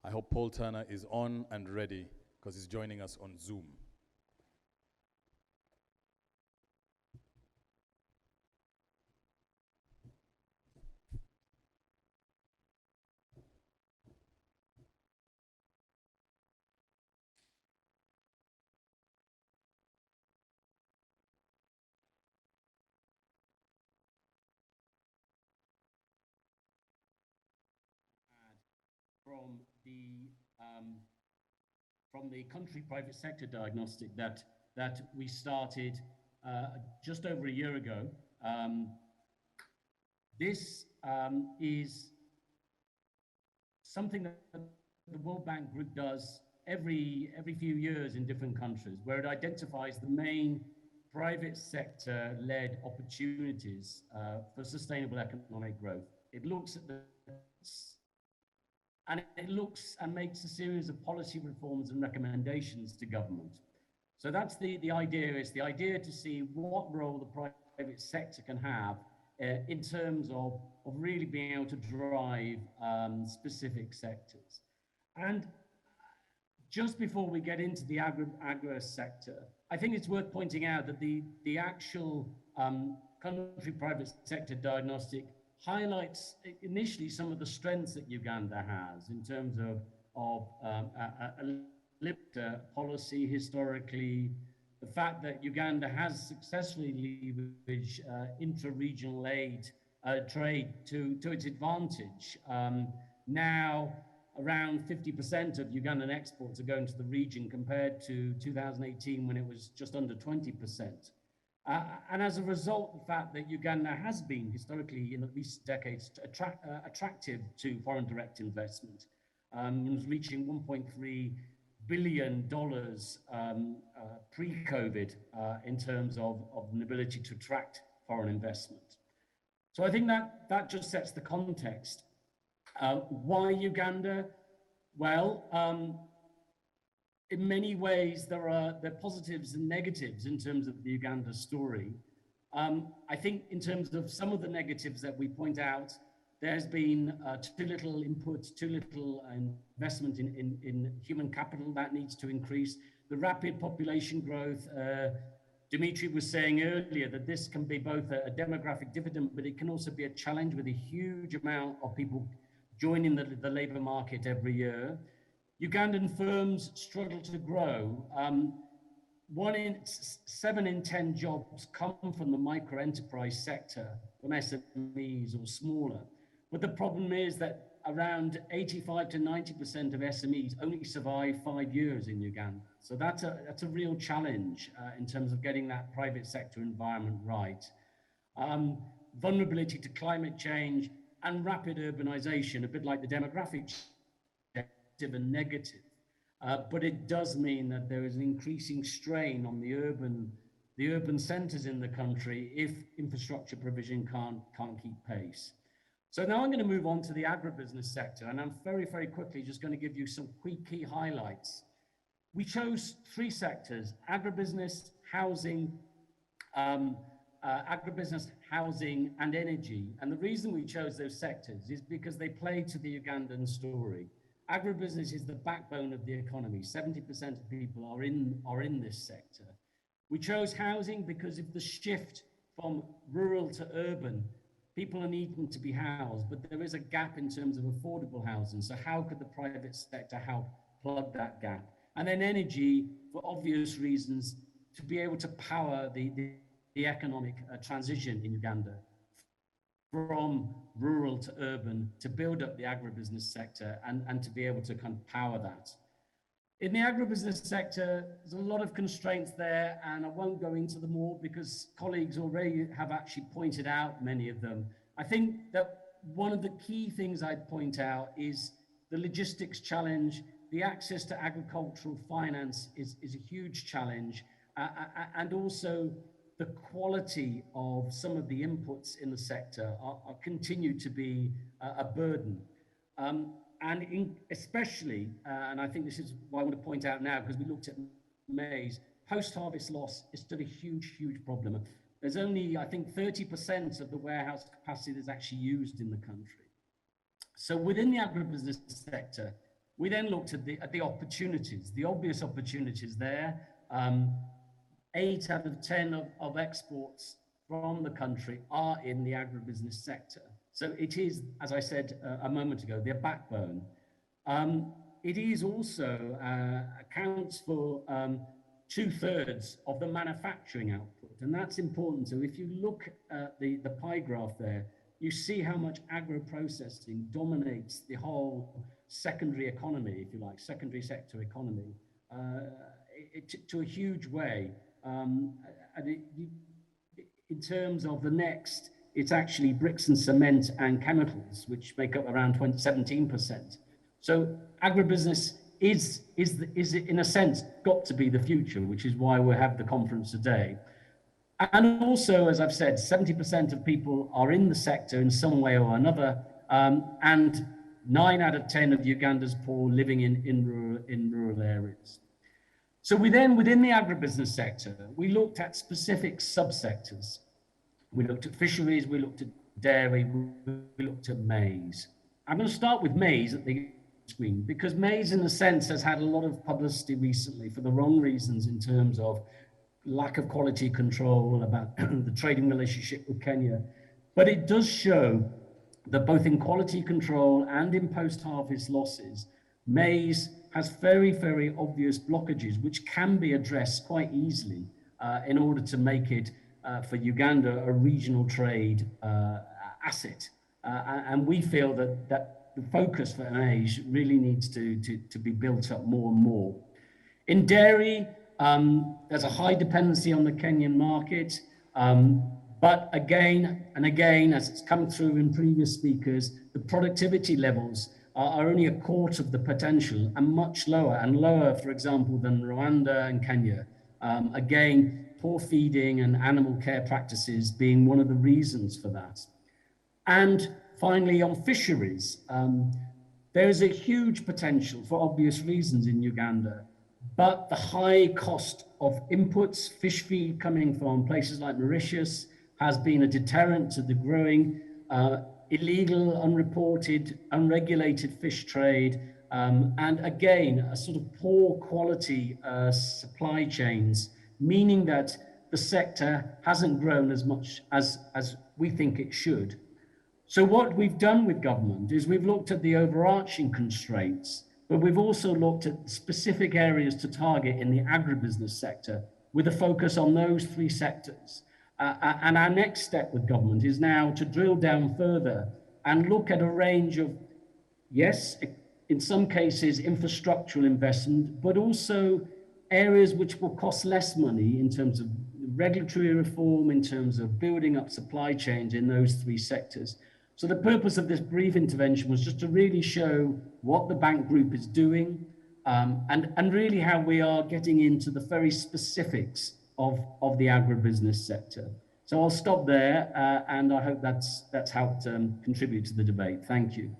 I hope Paul Turner is on and ready because he's joining us on Zoom. From the country private sector diagnostic that we started just over a year ago. This is something that the World Bank Group does every few years in different countries, where it identifies the main private sector-led opportunities for sustainable economic growth. It looks at it looks and makes a series of policy reforms and recommendations to government. So that's the idea, is the idea to see what role the private sector can have in terms of really being able to drive specific sectors. And just before we get into the agri sector, I think it's worth pointing out that the actual country private sector diagnostic highlights initially some of the strengths that Uganda has in terms of a liberal policy historically, the fact that Uganda has successfully leveraged intra-regional aid trade to its advantage. Now, around 50% of Ugandan exports are going to the region compared to 2018 when it was just under 20%. And as a result, the fact that Uganda has been historically in at least decades attractive to foreign direct investment, was reaching $1.3 billion pre-COVID in terms of an ability to attract foreign investment. So I think that just sets the context. Why Uganda? Well, in many ways, there are positives and negatives in terms of the Uganda story. I think in terms of some of the negatives that we point out, there's been too little input, too little investment in human capital that needs to increase. The rapid population growth, Dimitri was saying earlier that this can be both a demographic dividend, but it can also be a challenge with a huge amount of people joining the labor market every year. Ugandan firms struggle to grow. 7 in 10 jobs come from the micro enterprise sector, from SMEs or smaller. But the problem is that around 85 to 90% of SMEs only survive 5 years in Uganda. So that's a real challenge in terms of getting that private sector environment right. Vulnerability to climate change and rapid urbanization, a bit like the demographic and negative, but it does mean that there is an increasing strain on the urban centers in the country if infrastructure provision can't keep pace. So now I'm going to move on to the agribusiness sector, and I'm very, very quickly just going to give you some key highlights. We chose 3 sectors: agribusiness, housing, and energy. And the reason we chose those sectors is because they play to the Ugandan story. Agribusiness is the backbone of the economy. 70% of people are in this sector. We chose housing because of the shift from rural to urban. People are needing to be housed, but there is a gap in terms of affordable housing. So how could the private sector help plug that gap? And then energy, for obvious reasons, to be able to power the economic transition in Uganda from rural to urban, to build up the agribusiness sector and to be able to kind of power that. In the agribusiness sector, there's a lot of constraints there, and I won't go into them all because colleagues already have actually pointed out many of them. I think that one of the key things I'd point out is the logistics challenge. The access to agricultural finance is a huge challenge, and also the quality of some of the inputs in the sector are continue to be a burden. Especially, and I think this is what I want to point out now, because we looked at maize, post-harvest loss is still a huge problem. There's only, I think, 30% of the warehouse capacity that's actually used in the country. So within the agribusiness sector, We then looked at the opportunities, the obvious opportunities there. 8 out of 10 of exports from the country are in the agribusiness sector. So it is, as I said a moment ago, their backbone. It is also accounts for 2/3 of the manufacturing output, and that's important. So if you look at the pie graph there, you see how much agro-processing dominates the whole secondary economy, if you like, secondary sector economy, to a huge way. And in terms of the next, it's actually bricks and cement and chemicals, which make up around 17%. So agribusiness is in a sense got to be the future, which is why we have the conference today. And also, as I've said, 70% of people are in the sector in some way or another, and 9 out of 10 of Uganda's poor living in rural areas. So we then, within the agribusiness sector, we looked at specific subsectors. We looked at fisheries, we looked at dairy, we looked at maize. I'm going to start with maize at the screen, because maize, in a sense, has had a lot of publicity recently for the wrong reasons in terms of lack of quality control, about the trading relationship with Kenya. But it does show that both in quality control and in post-harvest losses, maize has very, very obvious blockages, which can be addressed quite easily in order to make it, for Uganda, a regional trade asset. And we feel that the focus for maize really needs to be built up more and more. In dairy, there's a high dependency on the Kenyan market, but again and again, as it's come through in previous speakers, the productivity levels are only 1/4 of the potential and much lower, for example, than Rwanda and Kenya. Again, poor feeding and animal care practices being one of the reasons for that. And finally, on fisheries, there is a huge potential for obvious reasons in Uganda, but the high cost of inputs, fish feed coming from places like Mauritius, has been a deterrent to the growing illegal, unreported, unregulated fish trade, and again, a sort of poor quality supply chains, meaning that the sector hasn't grown as much as we think it should. So what we've done with government is we've looked at the overarching constraints, but we've also looked at specific areas to target in the agribusiness sector with a focus on those 3 sectors. And our next step with government is now to drill down further and look at a range of, yes, in some cases, infrastructural investment, but also areas which will cost less money in terms of regulatory reform, in terms of building up supply chains in those 3 sectors. So the purpose of this brief intervention was just to really show what the bank group is doing, and really how we are getting into the very specifics of the agribusiness sector. So I'll stop there, and I hope that's helped contribute to the debate. Thank you.